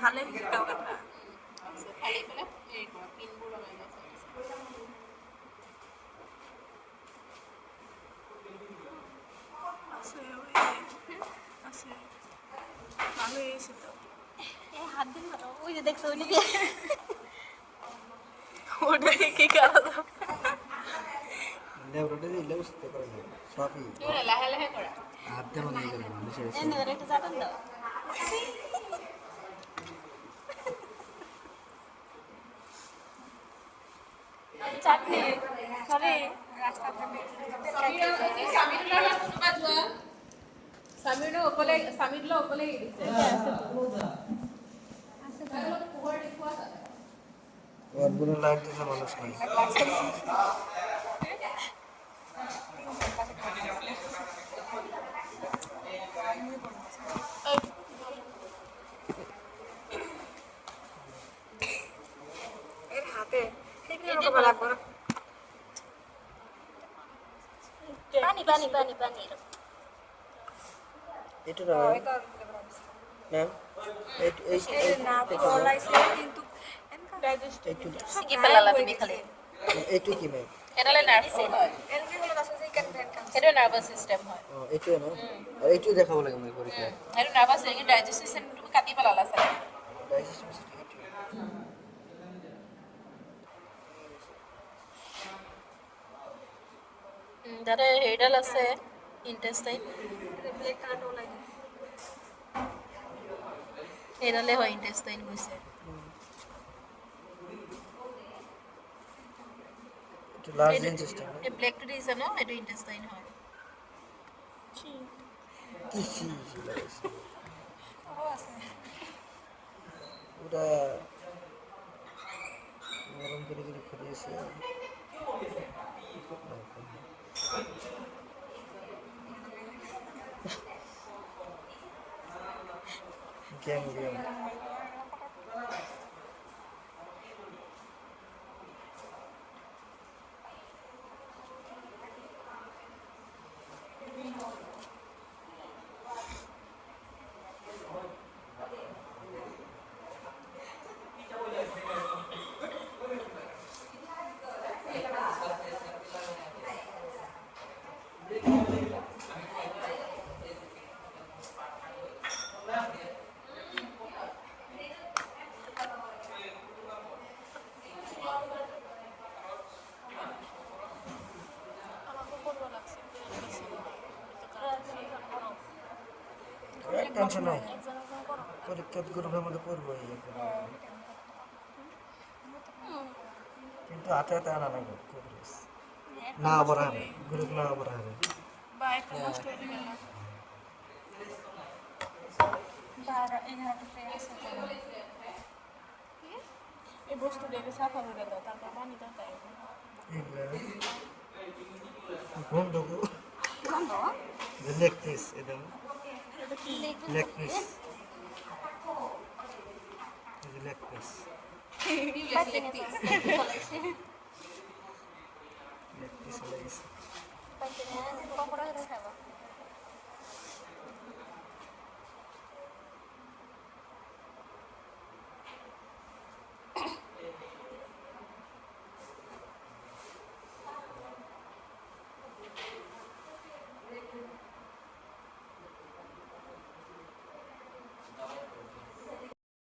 ভালেই শিকাও কথা ফালি পেলাই হেৰি কৰা পিনবোৰ লগাই লৈছে আছে ভালো হয়েছে তো এই হাত দিন ওই যে দেখছো ওই দিকে ওটা কি করা দাও লেবরটা দিলে বুঝতে পারে না সবই লাহে লাহে করা হাত দিয়ে মনে করে মানুষের এনে ধরে একটু যাবেন দাও চাটনি সরি রাস্তা থেকে সামিরুল ওকলে গিয়েছে ওর বুনে লাগতেছে মানুষ নাই এর হাতে এগুলো লাগবে না পানি পানি পানি পানি এটা না ম্যাম এই না পলাইছে কিন্তু ডাইজেস্টিভ সিকি পেলালা তুমি খালি এইটু কি ম্যাম এটালে নার্ভ হয় এলজি হলো আছে যে ক্যান এটা নার্ভাস সিস্টেম হয় এইটু না আর এইটু দেখাবো লাগে মই পরীক্ষা এটা নার্ভাস সিস্টেম ডাইজেস্টিভ সিস্টেম তুমি কাটি পেলালা স্যার ডাইজেস্টিভ সিস্টেম এইটু যারা হেডাল আছে ইন্টেস্টাইন ব্লেক কাটো লাগে হেডালে হয় ইন্টেস্টাইন হইছে এটা লার্জ সিস্টেম এই ব্ল্যাক টি দিছে না এটা ইন্টেস্টাইন হয় কি সি ও আছে ওটা গরম করে খেয়েছে গেম টেনশন নাই পরীক্ষা গ্রুপের মধ্যে পড়বো কিন্তু হাতে হাতে আনা লাগবে না আবার আনে গ্রুপ না আবার আনে বাইক নষ্ট হয়ে গেল বারা এখানে ফ্রেম আছে এই বস্তু দেখে সাফা করে দাও তারপর পানি দাও তাই গন্ধ গন্ধ লেগ পিস একদম এটা কি leg piece leg piece leg piece কপড়া খাবা